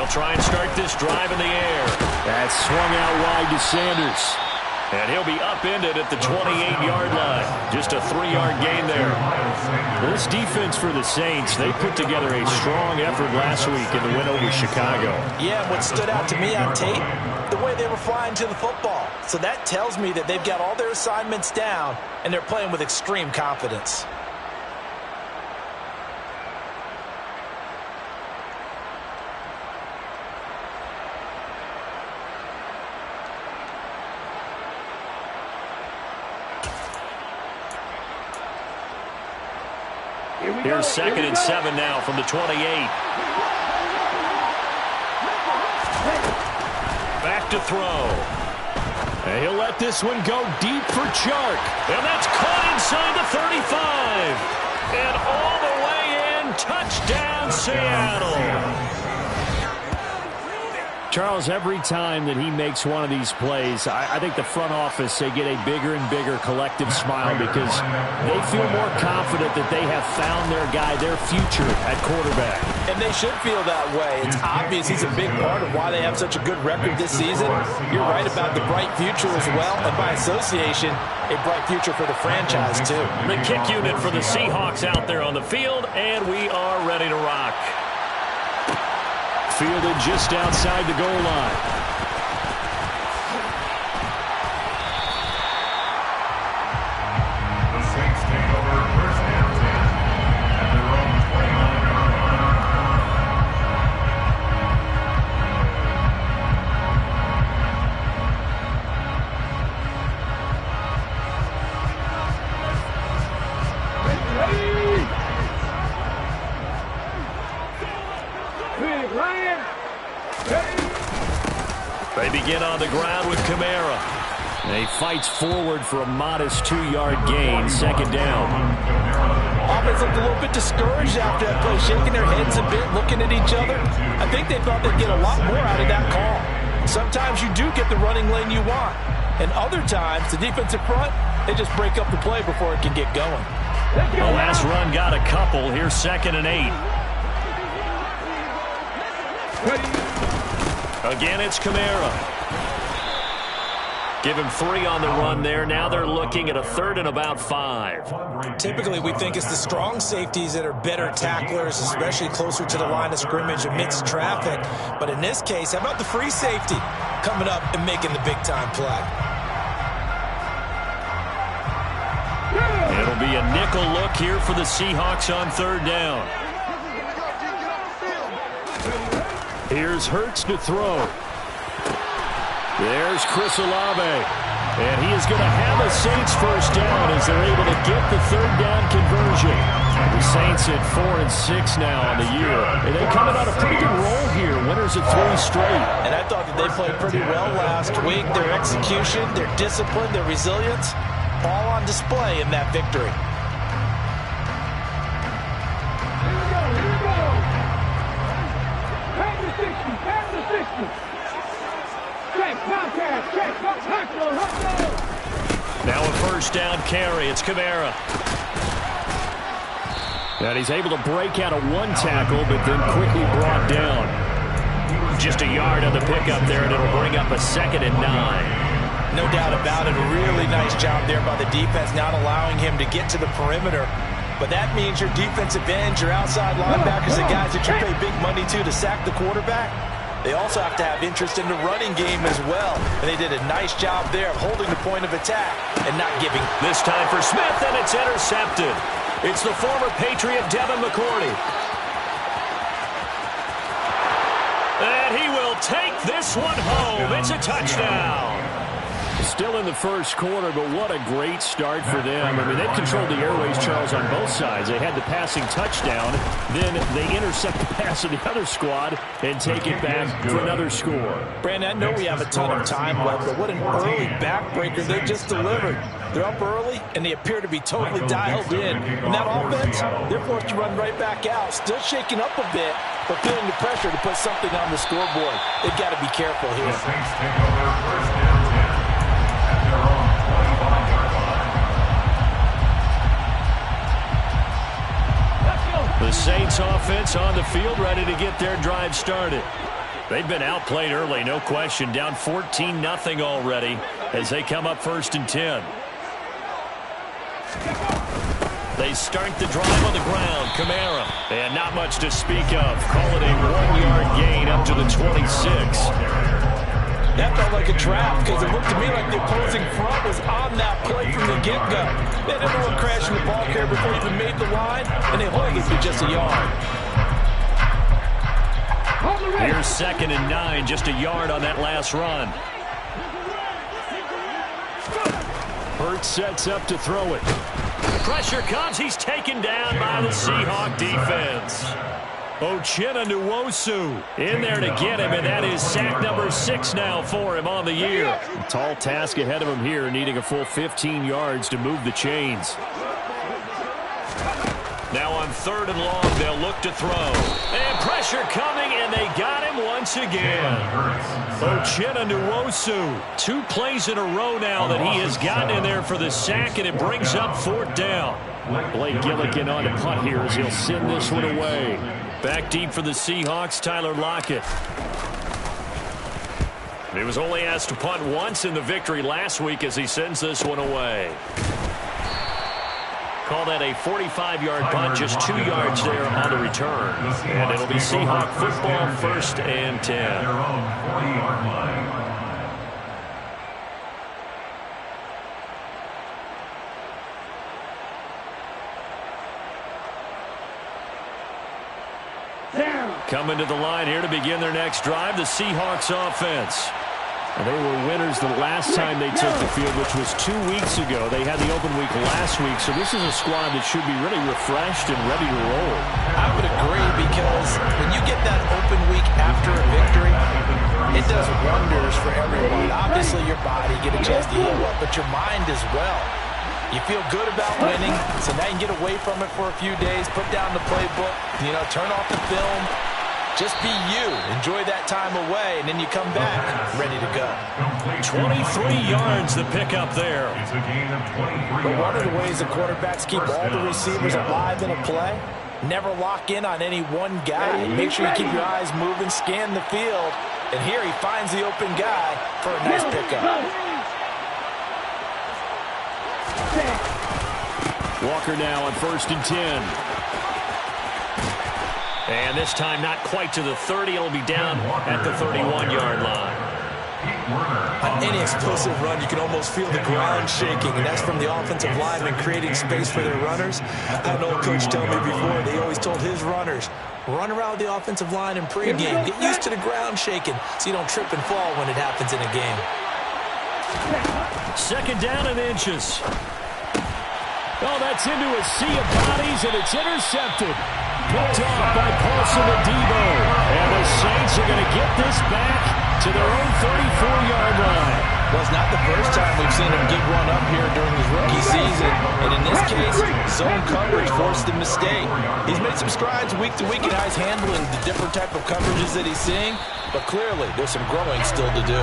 They'll try and start this drive in the air. That's swung out wide to Sanders. And he'll be upended at the 28-yard line. Just a 3-yard gain there. Well, this defense for the Saints, they put together a strong effort last week in the win over Chicago. Yeah, what stood out to me on tape, the way they were flying to the football. So that tells me that they've got all their assignments down, and they're playing with extreme confidence. Here's 2nd and 7 now from the 28. Back to throw. And he'll let this one go deep for Chark. And that's caught inside the 35. And all the way in. Touchdown, Seattle. Charles, every time that he makes one of these plays, I think the front office, they get a bigger and bigger collective smile because they feel more confident that they have found their guy, their future at quarterback. And they should feel that way. It's obvious he's a big part of why they have such a good record this season. You're right about the bright future as well, and by association, a bright future for the franchise too. The kick unit for the Seahawks out there on the field, and we are ready to rock. Fielded just outside the goal line. The Saints take over first down 10 at their own 29-yard They begin on the ground with Kamara. He fights forward for a modest 2-yard gain, 2nd down. Offense looked a little bit discouraged after that play, shaking their heads a bit, looking at each other. I think they thought they'd get a lot more out of that call. Sometimes you do get the running lane you want, and other times the defensive front, they just break up the play before it can get going. The last run got a couple. Here's 2nd and 8. Again, it's Kamara. Give him 3 on the run there. Now they're looking at a 3rd and about 5. Typically, we think it's the strong safeties that are better tacklers, especially closer to the line of scrimmage amidst traffic. But in this case, how about the free safety coming up and making the big-time play? It'll be a nickel look here for the Seahawks on 3rd down. Here's Hurts to throw. There's Chris Olave. And he is going to have a Saints first down as they're able to get the 3rd down conversion. The Saints at 4-6 now on the year. And they're coming on a pretty good roll here. Winners of 3 straight. And I thought that they played pretty well last week. Their execution, their discipline, their resilience, all on display in that victory. Now a 1st down carry. It's Kamara. And he's able to break out of 1 tackle, but then quickly brought down. Just a yard on the pickup there, and it'll bring up a 2nd and 9. No doubt about it. A really nice job there by the defense, not allowing him to get to the perimeter. But that means your defensive ends, your outside linebackers, the guys that you pay big money to sack the quarterback, they also have to have interest in the running game as well. And they did a nice job there of holding the point of attack and not giving. This time for Smith, and it's intercepted. It's the former Patriot Devin McCourty. And he will take this one home. It's a touchdown. Still in the first quarter, but what a great start for them. I mean, they've controlled the airways, Charles, on both sides. They had the passing touchdown, then they intercept the pass of the other squad and take it back for another score. Brandon, I know we have a ton of time left, but what an early backbreaker they just delivered. They're up early, and they appear to be totally dialed in. And that offense, they're forced to run right back out, still shaking up a bit, but feeling the pressure to put something on the scoreboard. They've got to be careful here. The Saints take over first down 10 at their own 25-yard line. The Saints offense on the field, ready to get their drive started. They've been outplayed early, no question. Down 14-0 already as they come up 1st and 10. They start the drive on the ground. Kamara. And not much to speak of. Call it a 1-yard gain up to the 26. That felt like a trap because it looked to me like the opposing front was on that play from the get-go. They had everyone crashing the ball carrier before he even made the line, and they hold it for just a yard. Here's 2nd and 9, just a yard on that last run. Hurts sets up to throw it. Pressure comes. He's taken down by the Seahawk defense. Nwosu in there to get him, and that is sack number 6 now for him on the year. A tall task ahead of him here, needing a full 15 yards to move the chains. Now on 3rd and long, they'll look to throw. And pressure coming, and they got him once again. Nwosu. 2 plays in a row now that he has gotten in there for the sack, and it brings up 4th down. Blake Gillikin on to punt here as he'll send this one away. Back deep for the Seahawks, Tyler Lockett. He was only asked to punt once in the victory last week as he sends this one away. Call that a 45-yard punt, just 2 yards there on the return. And it'll be Seahawk football, 1st and 10. Their own 40-yard line. Coming to the line here to begin their next drive, the Seahawks offense. And they were winners the last time they took the field, which was 2 weeks ago. They had the open week last week, so this is a squad that should be really refreshed and ready to roll. I would agree because when you get that open week after a victory, it does wonders for everyone. Obviously, your body get a chance to heal up, but your mind as well. You feel good about winning, so now you can get away from it for a few days, put down the playbook, turn off the film. Just be you. Enjoy that time away, and then you come back ready to go. 23 yards the pickup there. But one of the ways the quarterbacks keep all the receivers alive in a play, never lock in on any one guy. Make sure you keep your eyes moving, scan the field, and here he finds the open guy for a nice pickup. Walker now on 1st and 10. And this time not quite to the 30. It'll be down at the 31-yard line. On any explosive run, you can almost feel the ground shaking, and that's from the offensive linemen creating space for their runners. I had an old coach tell me before, they always told his runners, run around the offensive line in pregame. Get used to the ground shaking so you don't trip and fall when it happens in a game. 2nd down and inches. Oh, that's into a sea of bodies, and it's intercepted. Picked off by Paulson Adebo. And the Saints are going to get this back to their own 34-yard line. Well, it's not the first time we've seen him get run up here during his rookie season. And in this case, zone coverage forced the mistake. He's made some strides week to week in how he's handling the different type of coverages that he's seeing. But clearly, there's some growing still to do.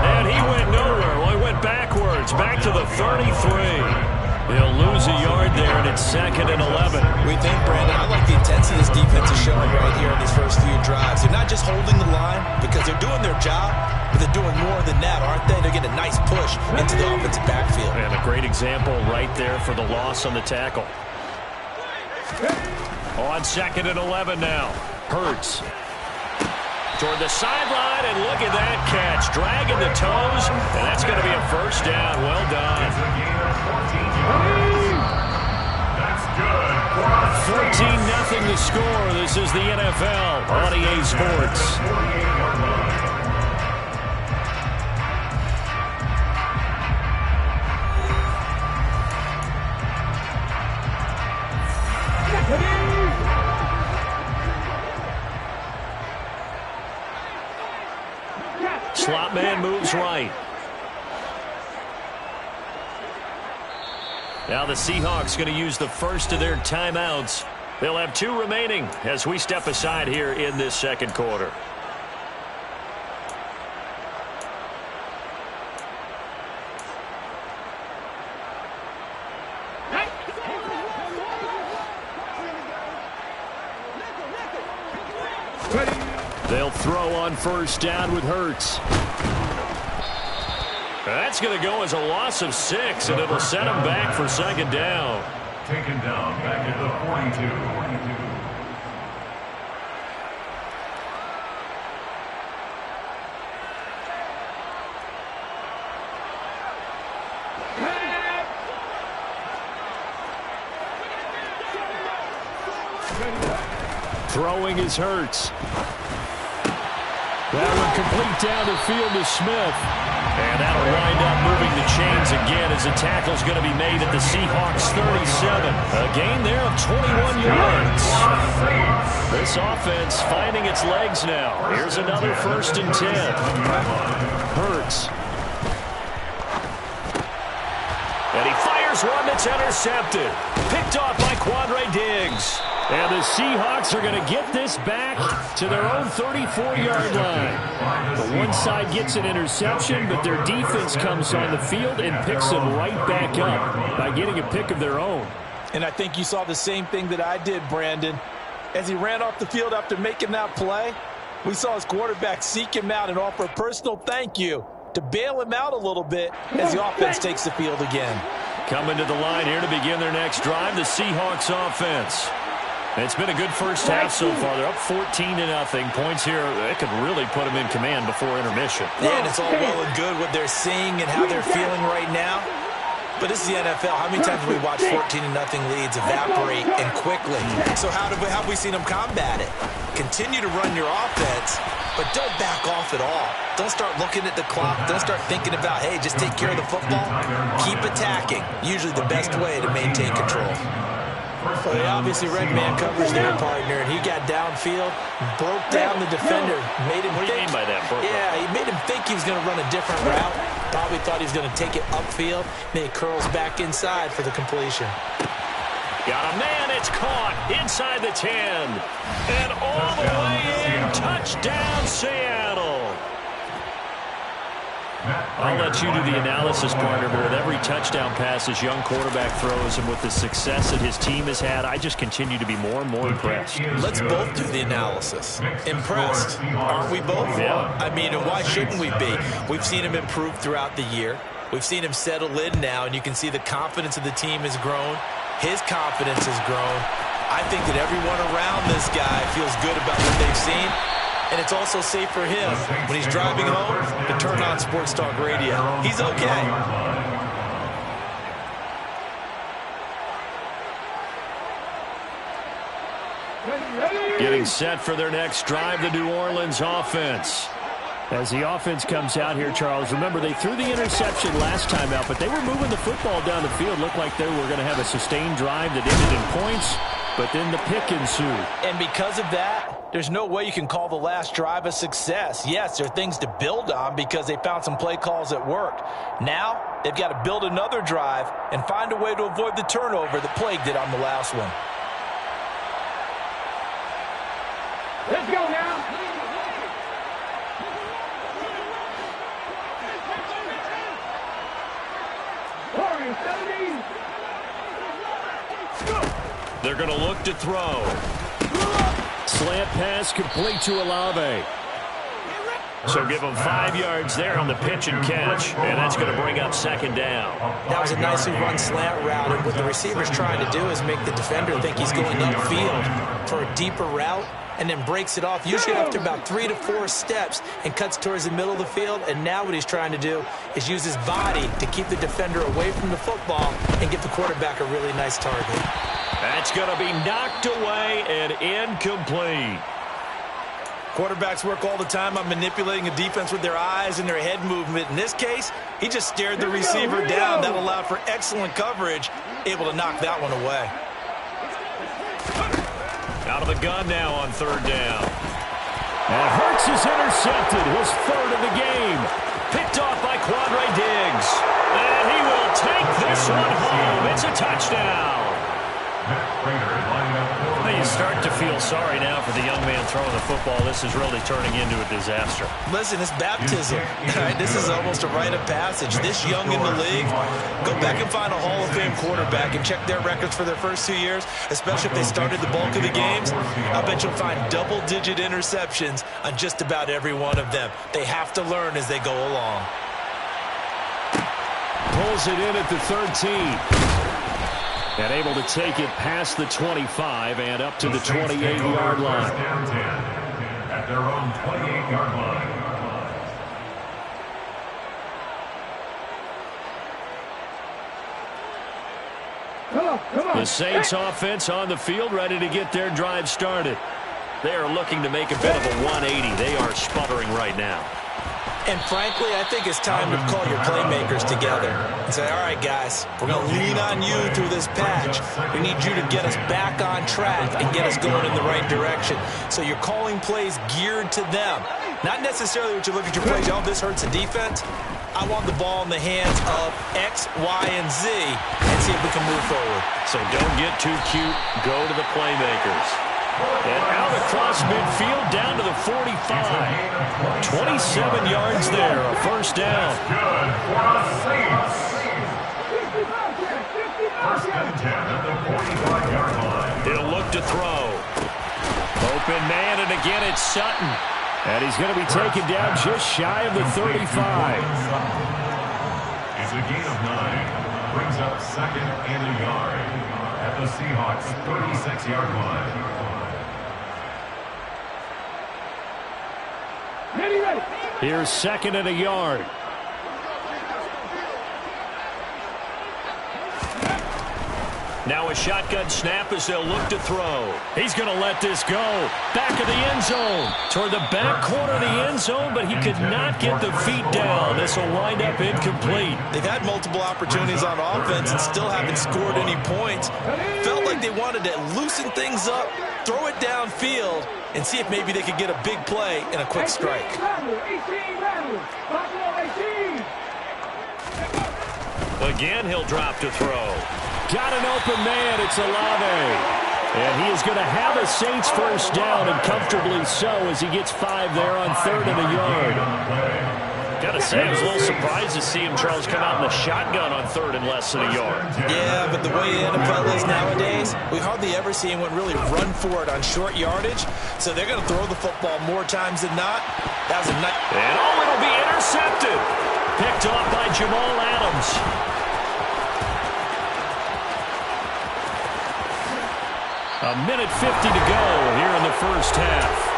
And he went nowhere. Well, he went backwards, back to the 33. He'll lose a yard there, and it's 2nd and 11. We think, Brandon, I like the intensity this defense is showing right here in these first few drives. They're not just holding the line because they're doing their job, but they're doing more than that, aren't they? They're getting a nice push into the offensive backfield. And a great example right there for the loss on the tackle. On 2nd and 11 now. Hurts toward the sideline, and look at that catch. Dragging the toes, and that's going to be a 1st down. Well done. That's good. 14-0 the score. This is the NFL on EA Sports. Slot man moves right. Now the Seahawks going to use the first of their timeouts. They'll have 2 remaining as we step aside here in this 2nd quarter. They'll throw on first down with Hurts. That's going to go as a loss of 6, and it'll set him back for second down. Taken down back at the 42. Throwing is Hurts. That one complete down the field to Smith. And that'll wind up moving the chains again as the tackle's going to be made at the Seahawks 37. A gain there of 21 yards. This offense finding its legs now. Here's another 1st and 10. Hurts. And he fires one that's intercepted. Picked off by Quandre Diggs. And the Seahawks are going to get this back to their own 34-yard line. The one side gets an interception, but their defense comes on the field and picks them right back up by getting a pick of their own. And I think you saw the same thing that I did, Brandon. As he ran off the field after making that play, we saw his quarterback seek him out and offer a personal thank you to bail him out a little bit as the offense takes the field again. Coming to the line here to begin their next drive, the Seahawks offense. It's been a good first half so far. They're up 14-0. Points here, it could really put them in command before intermission. Yeah, and it's all well and good what they're seeing and how they're feeling right now. But this is the NFL. How many times have we watched 14-0 leads evaporate and quickly? So how have we seen them combat it? Continue to run your offense, but don't back off at all. Don't start looking at the clock. Don't start thinking about, hey, just take care of the football. Keep attacking. Usually the best way to maintain control. Well, he obviously read man coverage there, partner, and he got downfield, broke down the defender, made him What do you mean by that, Brooke? Yeah, he made him think he was going to run a different route. Probably thought he was going to take it upfield. Then he curls back inside for the completion. Got a man, it's caught inside the 10. And all the way in, touchdown Seattle. I'll let you do the analysis, partner, but with every touchdown pass this young quarterback throws and with the success that his team has had, I just continue to be more and more impressed. Let's both do the analysis. Impressed, aren't we both? Yeah. I mean, and why shouldn't we be? We've seen him improve throughout the year. We've seen him settle in now, and you can see the confidence of the team has grown. His confidence has grown. I think that everyone around this guy feels good about what they've seen. And it's also safe for him when he's driving home to turn on Sports Talk Radio. He's okay. Getting set for their next drive, the New Orleans offense. As the offense comes out here, Charles, remember they threw the interception last time out, but they were moving the football down the field. Looked like they were going to have a sustained drive that ended in points, but then the pick ensued. And because of that, there's no way you can call the last drive a success. Yes, there are things to build on because they found some play calls that worked. Now, they've got to build another drive and find a way to avoid the turnover that plagued it on the last one. Let's go now. They're going to look to throw. Slant pass complete to Olave. So give them 5 yards there on the pitch and catch, and that's going to bring up second down. That was a nicely run slant route, and what the receiver's trying to do is make the defender think he's going upfield for a deeper route, and then breaks it off, usually after about 3 to 4 steps, and cuts towards the middle of the field. And now what he's trying to do is use his body to keep the defender away from the football and give the quarterback a really nice target. That's going to be knocked away and incomplete. Quarterbacks work all the time on manipulating a defense with their eyes and their head movement. In this case, he just stared the receiver down. That allowed for excellent coverage, able to knock that one away. Out of the gun now on third down. And Hurts is intercepted, his third of the game. Picked off by Quandre Diggs. And he will take this one home. It's a touchdown. You start to feel sorry now for the young man throwing the football. This is really turning into a disaster. Listen, it's baptism. Right? This is almost a rite of passage. This young in the league, go back and find a Hall of Fame quarterback and check their records for their first 2 years, especially if they started the bulk of the games. I bet you'll find double-digit interceptions on just about every one of them. They have to learn as they go along. Pulls it in at the 13. And able to take it past the 25 and up to the 28-yard line. At their own 28-yard line. The Saints offense on the field, ready to get their drive started. They are looking to make a bit of a 180. They are sputtering right now. And frankly, I think it's time to call your playmakers together and say, all right, guys, we're going to lean on you through this patch. We need you to get us back on track and get us going in the right direction. So you're calling plays geared to them. Not necessarily what you look at your plays, oh, this hurts the defense. I want the ball in the hands of X, Y, and Z and see if we can move forward. So don't get too cute. Go to the playmakers. And out across midfield down to the 45. 27 yards there, a first down. Good for the Saints. First and 10 at the 45-yard line. He'll look to throw. Open man, and again it's Sutton. And he's going to be taken down just shy of the 35. It's a gain of 9. Brings up second and a yard at the Seahawks' 36-yard line. Here's second and a yard. Now a shotgun snap as they'll look to throw. He's going to let this go. Back of the end zone. Toward the back corner of the end zone, but he could not get the feet down. This will wind up incomplete. They've had multiple opportunities on offense and still haven't scored any points. Felt like they wanted to loosen things up, throw it downfield, and see if maybe they could get a big play and a quick strike. Again, he'll drop to throw. Got an open man. It's Olave. And he is going to have a Saints first down, and comfortably so, as he gets 5 there on third and a yard. Got to say, I was a little surprised to see him, Charles, come out in the shotgun on third and less than a yard. Yeah, but the way the NFL is nowadays, we hardly ever see anyone really run for it on short yardage. So they're going to throw the football more times than not. That was a nice... And it'll be intercepted. Picked off by Jamal Adams. A minute 50 to go here in the first half.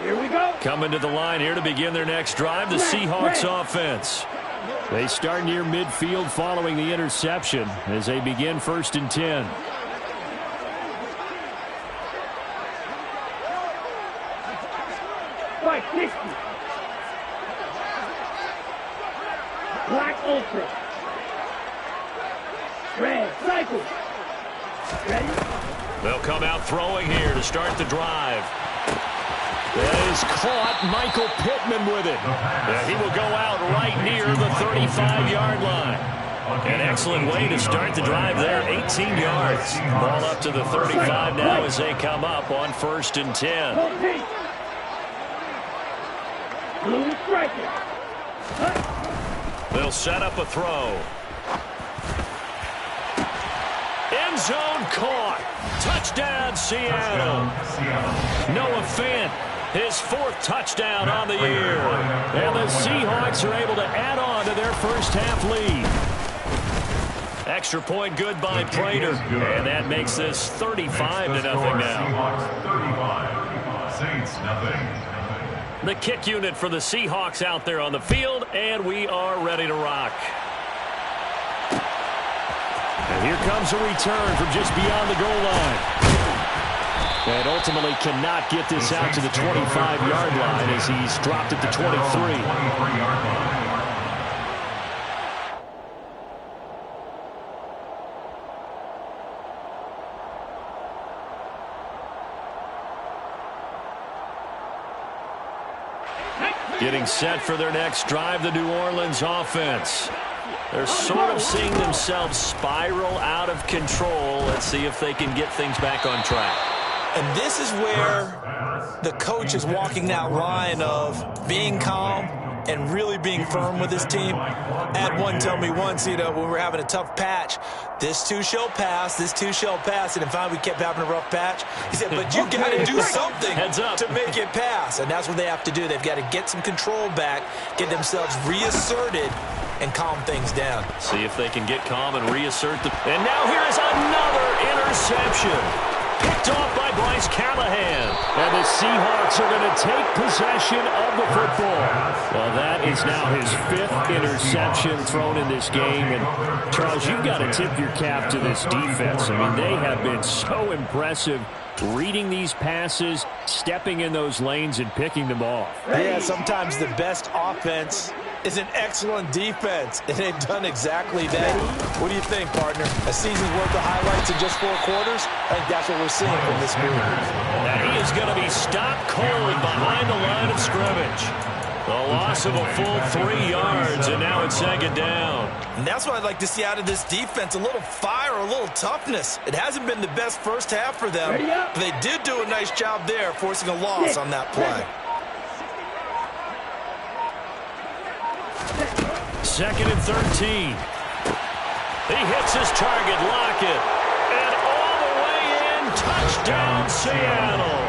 Here we go. Coming to the line here to begin their next drive, the Seahawks offense. They start near midfield following the interception as they begin first and 10. White 60. Black Ultra. Red Cycle. Ready? They'll come out throwing here to start the drive. That is caught. Michael Pittman with it. Yeah, he will go out right near the 35-yard line. An excellent way to start the drive there. 18 yards. Ball up to the 35 now as they come up on first and 10. Blue striker. They'll set up a throw. End zone caught. Touchdown, Seattle. Noah Fant, his 4th touchdown on the year. And the Seahawks are able to add on to their first half lead. Extra point good by Prater. And that makes this 35-0 now. Saints nothing. The kick unit for the Seahawks out there on the field, and we are ready to rock. And here comes a return from just beyond the goal line. And ultimately cannot get this out to the 25-yard line as he's dropped at the 23. Getting set for their next drive, the New Orleans offense. They're sort of seeing themselves spiral out of control. Let's see if they can get things back on track. And this is where the coach is walking that line of being calm and really being firm with his team. Had one tell me once, when we were having a tough patch, this too shall pass, this too shall pass. And finally we kept having a rough patch. He said, but you got to do something to make it pass. And that's what they have to do. They've got to get some control back, get themselves reasserted, and calm things down. See if they can get calm and reassert the... And now here is another interception. Picked off by Bryce Callahan. And the Seahawks are going to take possession of the football. Well, that is now his 5th interception thrown in this game. And, Charles, you've got to tip your cap to this defense. I mean, they have been so impressive reading these passes, stepping in those lanes, and picking them off. Yeah, sometimes the best offense is an excellent defense, and they've done exactly that. What do you think, partner? A season's worth of highlights in just 4 quarters? I think that's what we're seeing from this group. Now he is going to be stopped cold behind the line of scrimmage. The loss of a full 3 yards, and now it's 2nd down. And that's what I'd like to see out of this defense, a little fire, a little toughness. It hasn't been the best first half for them, but they did do a nice job there, forcing a loss on that play. 2nd and 13. He hits his target, Lockett. And all the way in, touchdown Seattle.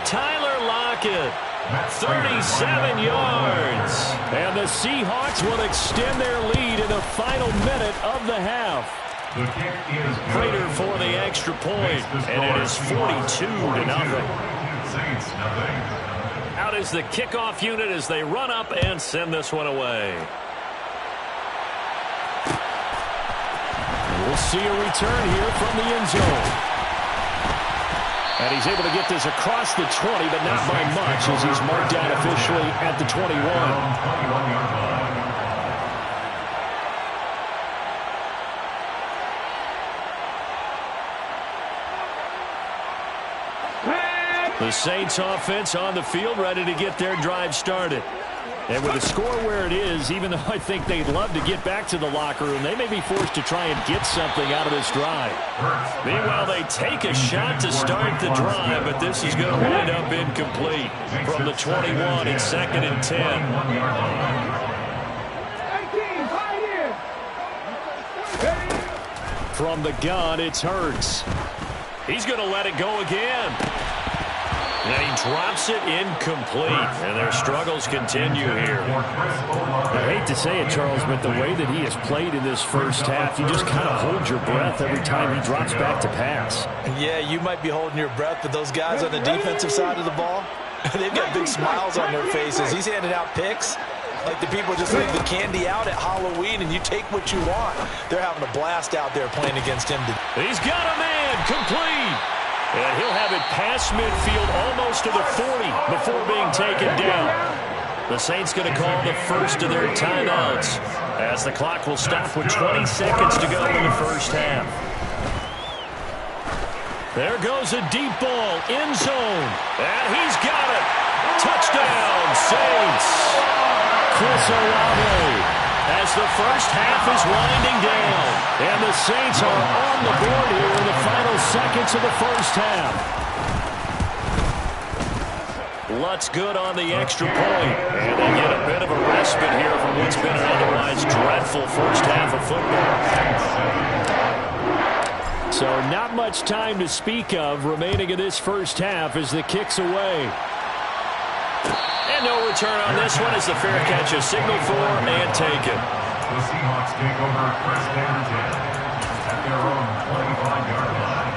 Tyler Lockett, 37 yards. And the Seahawks will extend their lead in the final minute of the half. The kick is Prater for the extra point, and it is 42-0. Saints nothing. Out is the kickoff unit as they run up and send this one away. We'll see a return here from the end zone. And he's able to get this across the 20, but not by much as he's marked down officially at the 21. 21-yard line. The Saints offense on the field, ready to get their drive started. And with the score where it is, even though I think they'd love to get back to the locker room, they may be forced to try and get something out of this drive. Meanwhile, they take a shot to start the drive, but this is going to wind up incomplete. From the 21, it's 2nd and 10. From the gun, it's Hurts. He's going to let it go again. And he drops it incomplete, and their struggles continue here. I hate to say it, Charles, but the way that he has played in this first half, you just kind of hold your breath every time he drops back to pass. Yeah, you might be holding your breath, but those guys on the defensive side of the ball, they've got big smiles on their faces. He's handing out picks like the people just leave the candy out at Halloween, and you take what you want. They're having a blast out there playing against him. He's got a man, complete. And he'll have it past midfield almost to the 40 before being taken down. The Saints going to call the first of their timeouts as the clock will stop with 20 seconds to go in the first half. There goes a deep ball, end zone, and he's got it. Touchdown, Saints. Chris Olave as the first half is winding down. And the Saints are on the board here in the final seconds of the first half. Lutz good on the extra point. And they get a bit of a respite here from what's been an otherwise dreadful first half of football. So not much time to speak of remaining in this first half as the kick's away. And no return on this one as the fair catch is signaled for and taken. The Seahawks take over first and 10 at their own 25-yard line.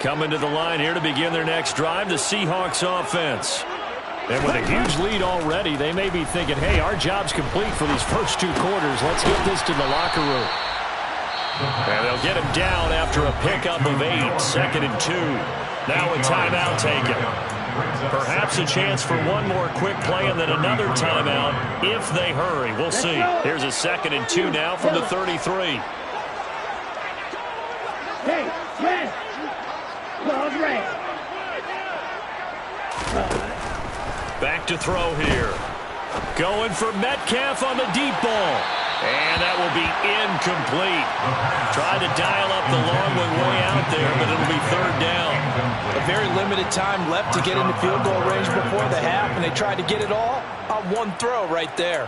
Coming to the line here to begin their next drive, the Seahawks offense. And with a huge lead already, they may be thinking, hey, our job's complete for these first 2 quarters. Let's get this to the locker room. And they'll get him down after a pickup of 8, 2nd and 2. Now a timeout taken. Perhaps a chance for one more quick play and then another timeout if they hurry. We'll see. Here's a 2nd and 2 now from the 33. to throw here. Going for Metcalf on the deep ball. And that will be incomplete. Tried to dial up the long one way out there, but it'll be third down. A very limited time left to get into field goal range before the half, and they tried to get it all on one throw right there.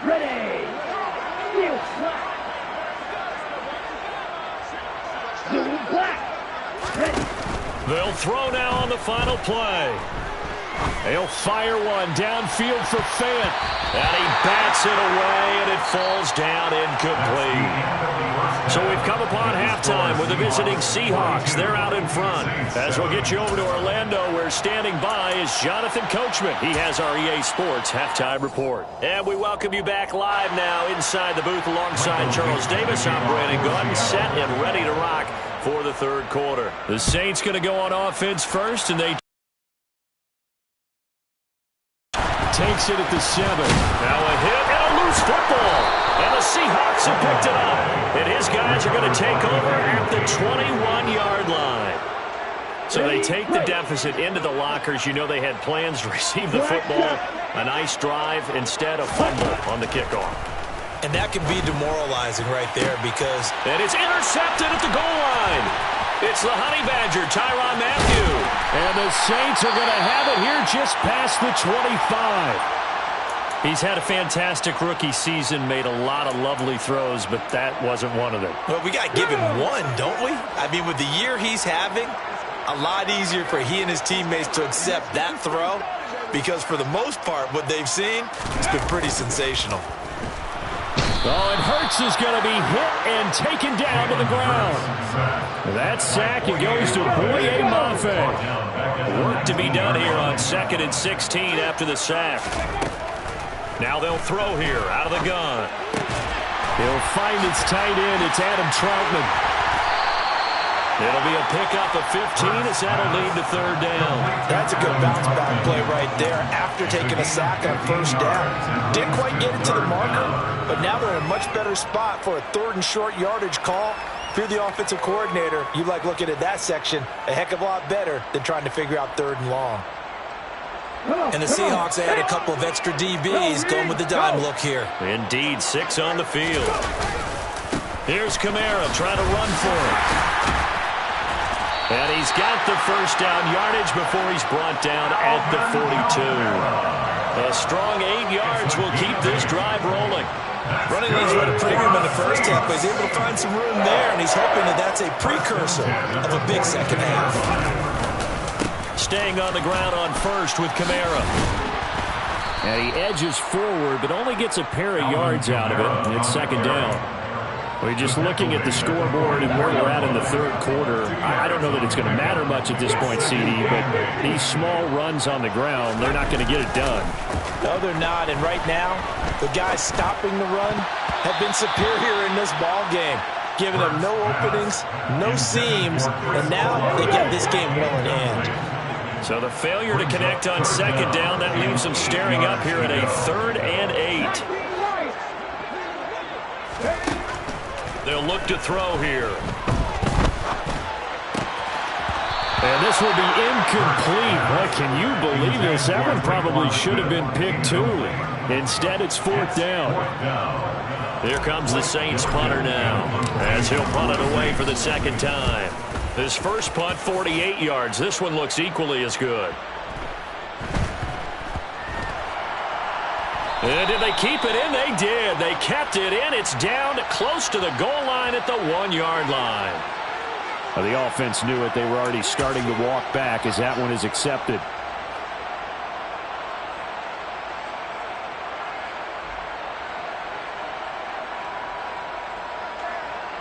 Ready. Steel slack. Blue black. Ready. They'll throw now on the final play. They'll fire one downfield for Fant. And he bats it away, and it falls down incomplete. So we've come upon halftime with the visiting Seahawks. They're out in front. As we'll get you over to Orlando, where standing by is Jonathan Coachman. He has our EA Sports halftime report. And we welcome you back live now inside the booth alongside Charles Davis. I'm Brandon Gordon, set and ready to rock for the third quarter. The Saints going to go on offense first, and they takes it at the 7. Now a hit and a loose football. And the Seahawks have picked it up. And his guys are going to take over at the 21-yard line. So they take the deficit into the lockers. You know they had plans to receive the football. A nice drive, instead of fumble on the kickoff. And that can be demoralizing right there because... And it's intercepted at the goal line. It's the Honey Badger, Tyrann Mathieu. And the Saints are going to have it here just past the 25. He's had a fantastic rookie season, made a lot of lovely throws, but that wasn't one of them. Well, we got to give him one, don't we? I mean, with the year he's having, a lot easier for he and his teammates to accept that throw because for the most part, what they've seen, it's been pretty sensational. Oh, and Hurts is going to be hit and taken down to the ground. That sack, it goes to Boye Mafe. Work to be done here on 2nd and 16 after the sack. Now they'll throw here out of the gun. He'll find its tight end. It's Adam Troutman. It'll be a pickup of 15 as that'll lead to third down. That's a good bounce-back play right there after taking a sack on first down. Didn't quite get it to the marker, but now they're in a much better spot for a 3rd and short yardage call. If you're the offensive coordinator, you like looking at that section a heck of a lot better than trying to figure out 3rd and long. And the Seahawks add a couple of extra DBs going with the dime look here. Indeed, 6 on the field. Here's Kamara trying to run for it. And he's got the first down yardage before he's brought down at the 42. A strong 8 yards will keep this drive rolling. Running lanes were at a premium in the first half, but he's able to find some room there, and he's hoping that that's a precursor of a big second half. Staying on the ground on first with Kamara. And he edges forward, but only gets a pair of yards out of it, and it's second down. We're just looking at the scoreboard and where we're at in the third quarter. I don't know that it's going to matter much at this point, CD, but these small runs on the ground, they're not going to get it done. No, they're not. And right now, the guys stopping the run have been superior in this ball game, giving them no openings, no seams, and now they get this game well in hand. So the failure to connect on second down, that leaves them staring up here at a 3rd and 8. They'll look to throw here. And this will be incomplete. Boy, can you believe this? That one probably should have been picked too. Instead, it's 4th down. Here comes the Saints punter now, as he'll punt it away for the second time. His first punt, 48 yards. This one looks equally as good. And did they keep it in? They did. They kept it in. It's down close to the goal line at the 1-yard line. Well, the offense knew it. They were already starting to walk back as that one is accepted.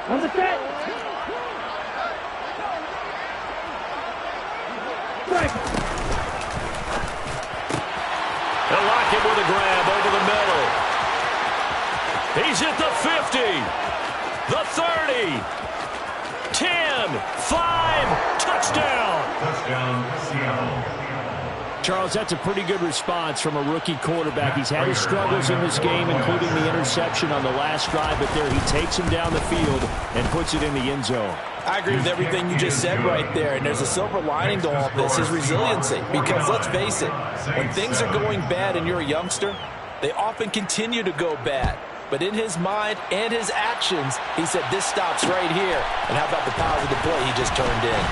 On the set. Strike. They'll lock him with a grab over the middle. He's at the 50, the 30, 10, 5, touchdown. Touchdown, Seattle. Charles, that's a pretty good response from a rookie quarterback. He's had his struggles in this game, including the interception on the last drive, but there he takes him down the field and puts it in the end zone. I agree with everything you just said right there, and there's a silver lining to all this, his resiliency. Because let's face it, when things are going bad and you're a youngster, they often continue to go bad. But in his mind and his actions, he said, this stops right here. And how about the positive play he just turned in?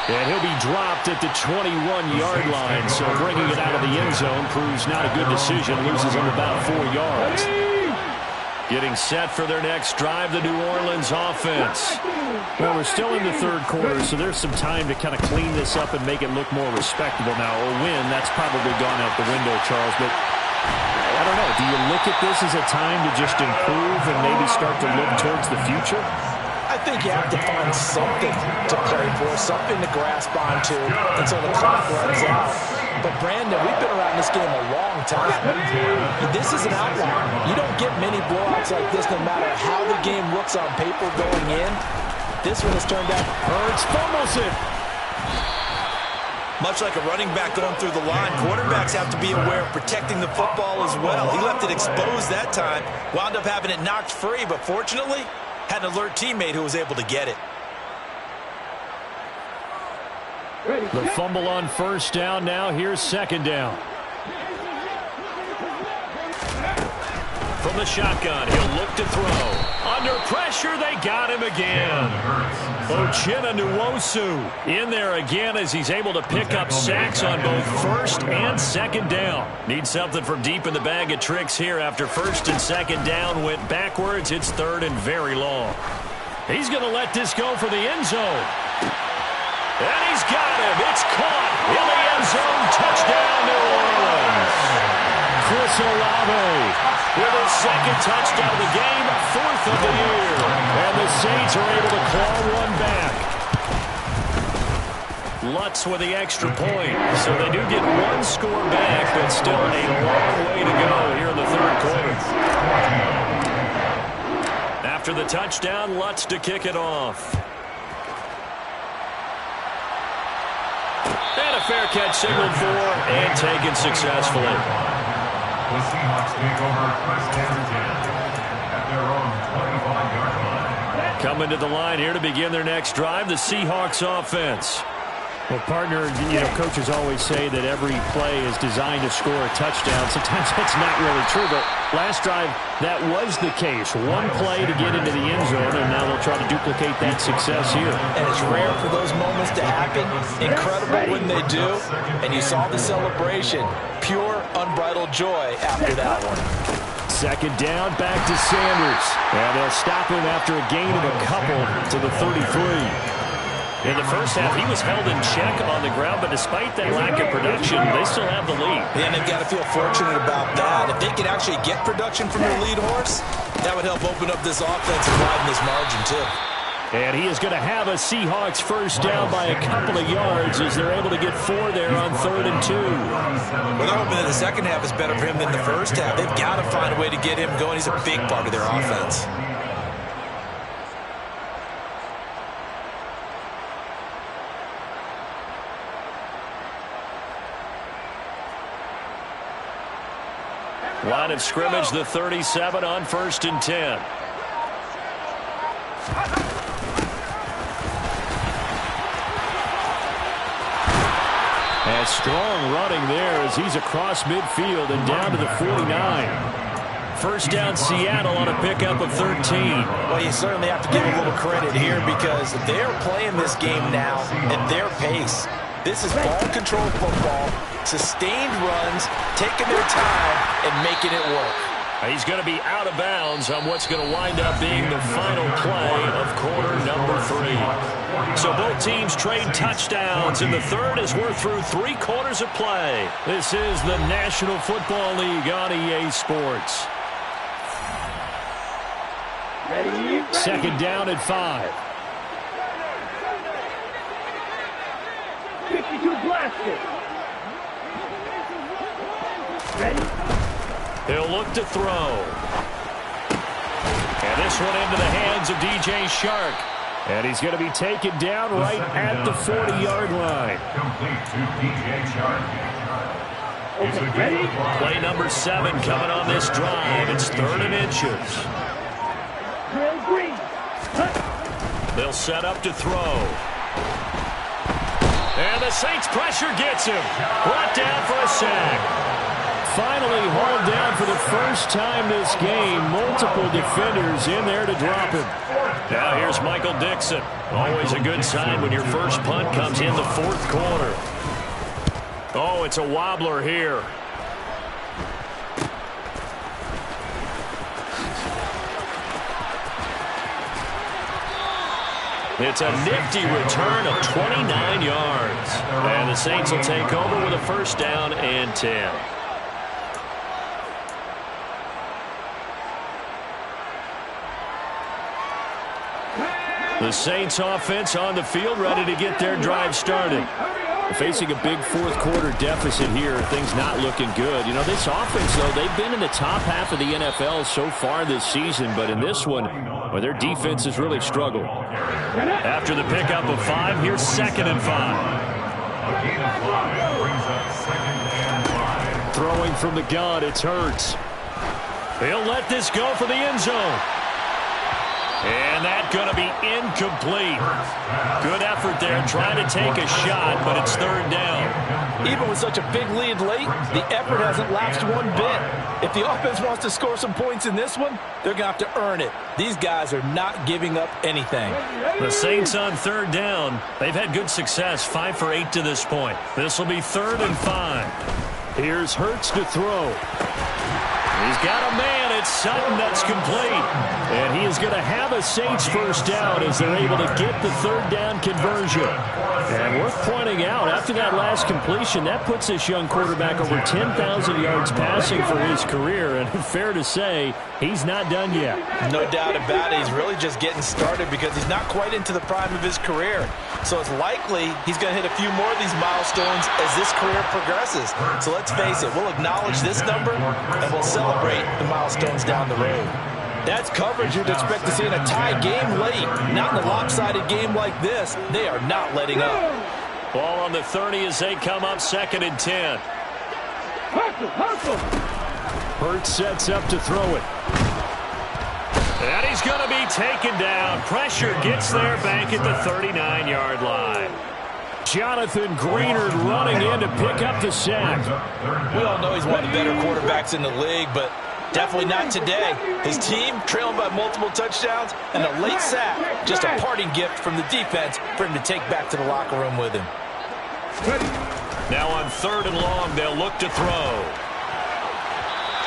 And he'll be dropped at the 21-yard line, so bringing it out of the end zone proves not a good decision. Loses him about 4 yards. Getting set for their next drive, the New Orleans offense. Well, we're still in the third quarter, so there's some time to kind of clean this up and make it look more respectable now. A win, that's probably gone out the window, Charles, but I don't know. Do you look at this as a time to just improve and maybe start to look towards the future? I think you have to find something to play for, something to grasp onto until the clock runs out. But, Brandon, we've been around this game a long time. This is an outlier. You don't get many blowouts like this no matter how the game looks on paper going in. This one has turned out. Hurts fumbles it. Much like a running back going through the line, quarterbacks have to be aware of protecting the football as well. He left it exposed that time, wound up having it knocked free, but fortunately, had an alert teammate who was able to get it. The fumble on first down now. Here's second down. From the shotgun, he'll look to throw. Under pressure, they got him again. Uchenna Nwosu in there again as he's able to pick up sacks on both first and second down. Need something from deep in the bag of tricks here after first and second down went backwards. It's third and very long. He's going to let this go for the end zone. And he's got him. It's caught in the end zone. Touchdown, New Orleans. Chris Olave with his second touchdown of the game, fourth of the year. And the Saints are able to claw one back. Lutz with the extra point. So they do get one score back, but still a long way to go here in the third quarter. After the touchdown, Lutz to kick it off. And a fair catch signaled for and taken successfully. The Seahawks take over first and 10 at their own 25-yard line. Coming to the line here to begin their next drive, the Seahawks offense. Well, partner, coaches always say that every play is designed to score a touchdown. Sometimes that's not really true, but last drive, that was the case. One play to get into the end zone, and now they'll try to duplicate that success here. And it's rare for those moments to happen. Incredible when they do. And you saw the celebration. Pure, unbridled joy after that one. Second down, back to Sanders. And they'll stop him after a gain of a couple to the 33. In the first half, he was held in check on the ground, but despite that lack of production, they still have the lead. And they've got to feel fortunate about that. If they could actually get production from their lead horse, that would help open up this offense and widen this margin, too. And he is going to have a Seahawks first down by a couple of yards as they're able to get 4 there on 3rd and 2. Well, they're hoping that the second half is better for him than the first half. They've got to find a way to get him going. He's a big part of their offense. Line of scrimmage, the 37 on 1st and 10. And strong running there as he's across midfield and down to the 49. First down Seattle on a pickup of 13. Well, you certainly have to give a little credit here because they're playing this game now at their pace. This is ball control football, sustained runs, taking their time, and making it work. He's going to be out of bounds on what's going to wind up being the final play of quarter number 3. So both teams trade touchdowns in the third as we're through 3 quarters of play. This is the National Football League on EA Sports. Ready? Second down at 5. 52 blasters. Ready? He'll look to throw. And this one into the hands of DJ Shark. And he's going to be taken down right at the 40-yard line. complete to DJ Shark. It's a Ready? Play number 7 coming on this drive. It's 3rd and inches. Drill green. They'll set up to throw. And the Saints pressure gets him. Brought down for a sack. Finally hauled down for the first time this game. Multiple defenders in there to drop him. Now here's Michael Dixon. Always a good sign when your first punt comes in the 4th quarter. Oh, it's a wobbler here. It's a nifty return of 29 yards. And the Saints will take over with a first down and 10. The Saints offense on the field, ready to get their drive started. Facing a big 4th quarter deficit here, things not looking good. You know, this offense, though, they've been in the top half of the NFL so far this season, but in this one, well, their defense has really struggled. After the pickup of 5, here's 2nd and 5. A gain of 5 brings up 2nd and 5. Throwing from the gun, it's Hurts. He'll let this go for the end zone. And that's going to be incomplete. Good effort there trying to take a shot, but it's 3rd down. Even with such a big lead late, the effort hasn't lapsed one bit. If the offense wants to score some points in this one, they're going to have to earn it. These guys are not giving up anything. The Saints on 3rd down. They've had good success, 5 for 8 to this point. This will be 3rd and 5. Here's Hurts to throw. He's got a man. It's Sutton that's complete. And he is going to have a Saints first down as they're able to get the 3rd down conversion. And worth pointing out, after that last completion, that puts this young quarterback over 10,000 yards passing for his career. And fair to say, he's not done yet. No doubt about it. He's really just getting started because he's not quite into the prime of his career. So it's likely he's going to hit a few more of these milestones as this career progresses. So let's face it, we'll acknowledge this number and we'll celebrate the milestones down the road. That's coverage you'd expect to see in a tie game late. Not in a lopsided game like this. They are not letting up. Ball on the 30 as they come up 2nd and 10. Hurts sets up to throw it. And he's going to be taken down. Pressure gets there back at the 39-yard line. Jonathan Greenard running in to pick up the sack. We all know he's one of the better quarterbacks in the league, but definitely not today. His team trailing by multiple touchdowns and a late sack. Just a parting gift from the defense for him to take back to the locker room with him. Now on 3rd and long, they'll look to throw.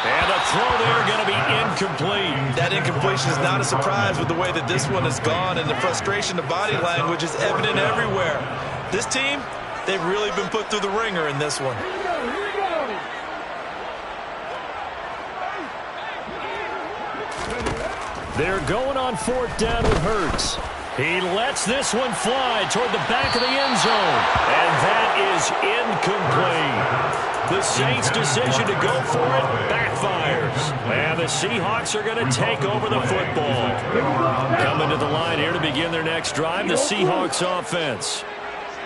And the throw there going to be incomplete. That incompletion is not a surprise with the way that this one has gone, and the frustration of body language is evident everywhere. This team, they've really been put through the ringer in this one. They're going on 4th down with Hurts. He lets this one fly toward the back of the end zone. And that is incomplete. The Saints' decision to go for it backfires. And the Seahawks are going to take over the football. Coming to the line here to begin their next drive, the Seahawks offense.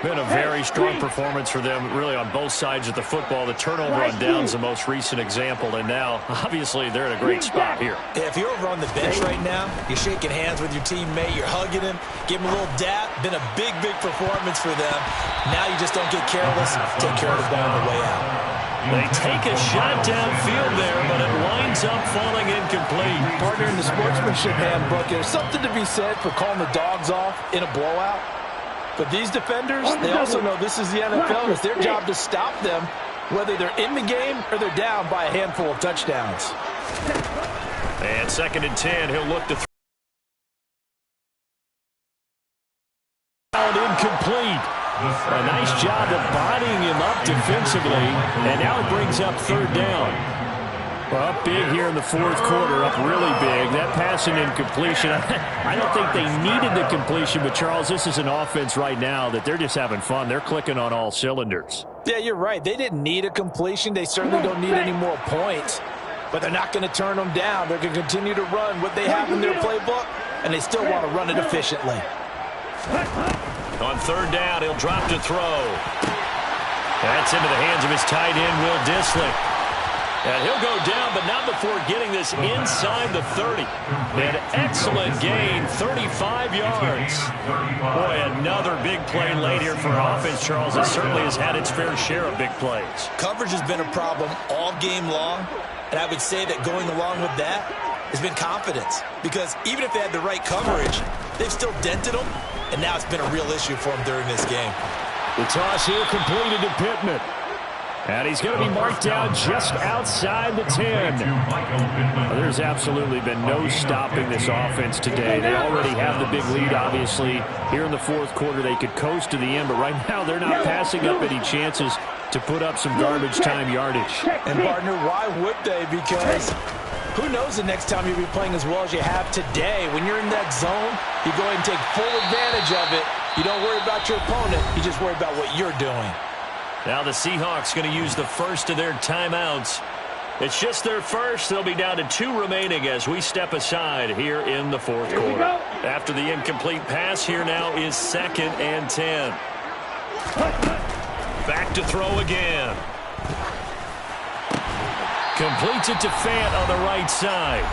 Been a very strong performance for them, really, on both sides of the football. The turnover on downs the most recent example, and now, obviously, they're in a great spot here. If you're over on the bench right now, you're shaking hands with your teammate, you're hugging him, give him a little dap. Been a big, big performance for them. Now you just don't get careless. Take care of the ball on the way out. They take a shot downfield there, but it winds up falling incomplete. Partner, in the sportsmanship handbook, there's something to be said for calling the dogs off in a blowout. But these defenders, they also know this is the NFL. It's their job to stop them, whether they're in the game or they're down by a handful of touchdowns. And 2nd and 10, he'll look to throw. Incomplete. A nice job of bodying him up defensively, and now it brings up 3rd down. Well, up big here in the 4th quarter, up really big. That pass and incompletion, I don't think they needed the completion, but, Charles, this is an offense right now that they're just having fun. They're clicking on all cylinders. Yeah, you're right. They didn't need a completion. They certainly don't need any more points, but they're not going to turn them down. They're going to continue to run what they have in their playbook, and they still want to run it efficiently. On 3rd down, he'll drop to throw. That's into the hands of his tight end, Will Dissly. And he'll go down, but not before getting this inside the 30. An excellent gain, 35 yards. Boy, another big play late here for offense, Charles. It certainly has had its fair share of big plays. Coverage has been a problem all game long, and I would say that going along with that has been confidence. Because even if they had the right coverage, they've still dented them, and now it's been a real issue for them during this game. The toss here completed to Pittman. And he's going to be marked down just outside the 10. There's absolutely been no stopping this offense today. They already have the big lead, obviously. Here in the fourth quarter, they could coast to the end, but right now they're not passing up any chances to put up some garbage time yardage. And, partner, why would they? Because who knows the next time you'll be playing as well as you have today. When you're in that zone, you go ahead and take full advantage of it. You don't worry about your opponent. You just worry about what you're doing. Now the Seahawks going to use the first of their timeouts. It's just their first. They'll be down to 2 remaining as we step aside here in the fourth quarter. After the incomplete pass, here now is 2nd and 10. Back to throw again. Completes it to Fant on the right side.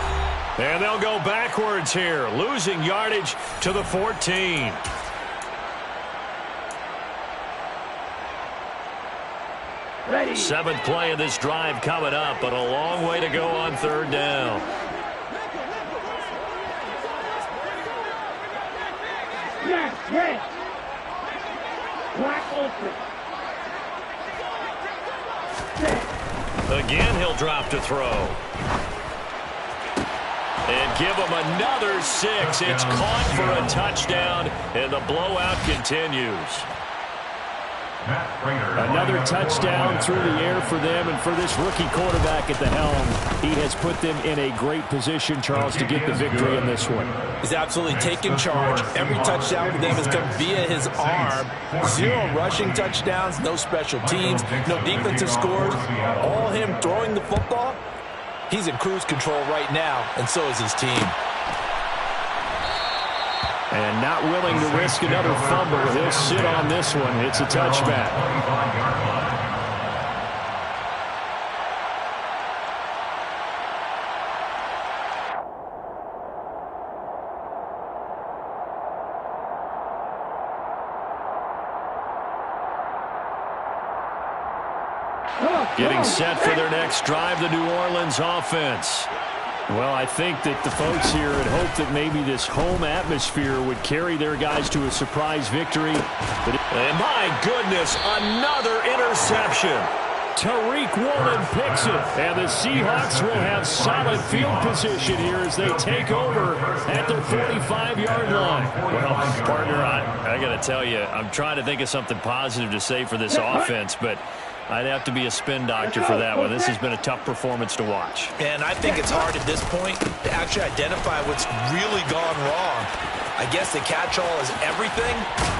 And they'll go backwards here, losing yardage to the 14. Ready. 7th play of this drive coming up, but a long way to go on 3rd down. Yes, red. Black open. Again, he'll drop to throw. And give him another 6. It's caught for a touchdown, and the blowout continues. Another touchdown through the air for them, and for this rookie quarterback at the helm, he has put them in a great position, Charles, to get the victory in this one. He's absolutely taken charge. Every touchdown for them has come via his arm. 0 rushing touchdowns, no special teams, no defensive scores. All him throwing the football. He's in cruise control right now, and so is his team. And not willing to risk another fumble. He'll sit on this one. It's a touchback. Getting set for their next drive, the New Orleans offense. Well, I think that the folks here had hoped that maybe this home atmosphere would carry their guys to a surprise victory. And my goodness, another interception. Tariq Woolen picks it, and the Seahawks will have solid field position here as they take over at their 45-yard line. Well, partner, I got to tell you, I'm trying to think of something positive to say for this offense, but I'd have to be a spin doctor for that one. This has been a tough performance to watch. And I think it's hard at this point to actually identify what's really gone wrong. I guess the catch-all is everything.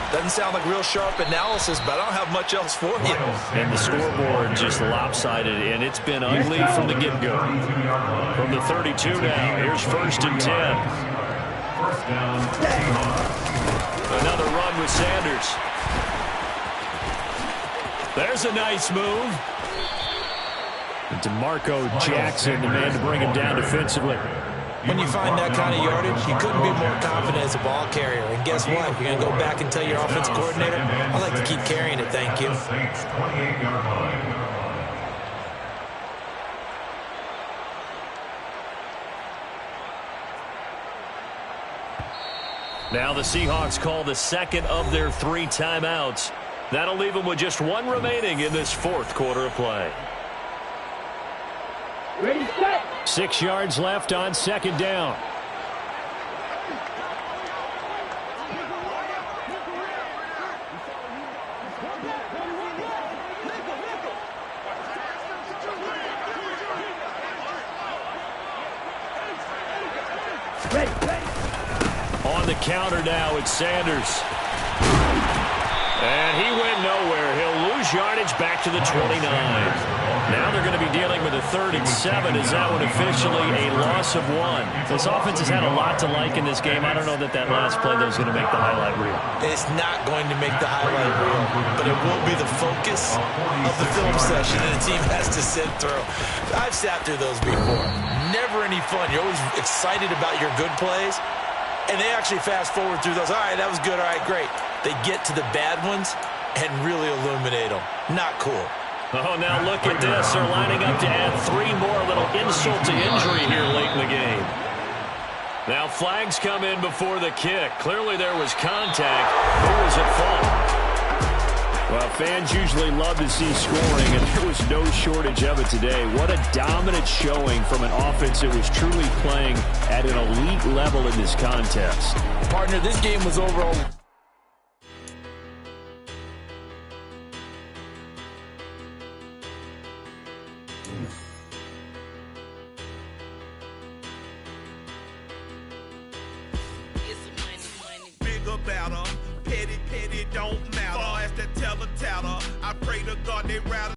Doesn't sound like real sharp analysis, but I don't have much else for you. And the scoreboard just lopsided, and it's been ugly from the get-go. From the 32 now, here's 1st and 10. First down, Another run with Sanders. There's a nice move. DeMarco Jackson, the man to bring him down defensively. When you find that kind of yardage, you couldn't be more confident as a ball carrier. And guess what? You're going to go back and tell your offense coordinator, I'd like to keep carrying it, thank you. Now the Seahawks call the 2nd of their 3 timeouts. That'll leave them with just 1 remaining in this 4th quarter of play. Ready, set. 6 yards left on 2nd down. Ready. On the counter now, it's Sanders. And he went nowhere. He'll lose yardage back to the 29. Now they're going to be dealing with a 3rd and 7. Is that one officially a loss of 1? This offense has had a lot to like in this game. I don't know that last play that was going to make the highlight reel. It's not going to make the highlight reel, but it will be the focus of the film session that the team has to sit through. I've sat through those before. Never any fun. You're always excited about your good plays, and they actually fast forward through those. All right, that was good. All right, great. They get to the bad ones and really illuminate them. Not cool. Oh, now look at this. They're lining up to add 3 more. A little insult to injury here late in the game. Now flags come in before the kick. Clearly there was contact. Who was at fault? Well, fans usually love to see scoring, and there was no shortage of it today. What a dominant showing from an offense that was truly playing at an elite level in this contest. Partner, this game was overall... Better, petty, don't matter. Far as the teller, I pray to God they rather.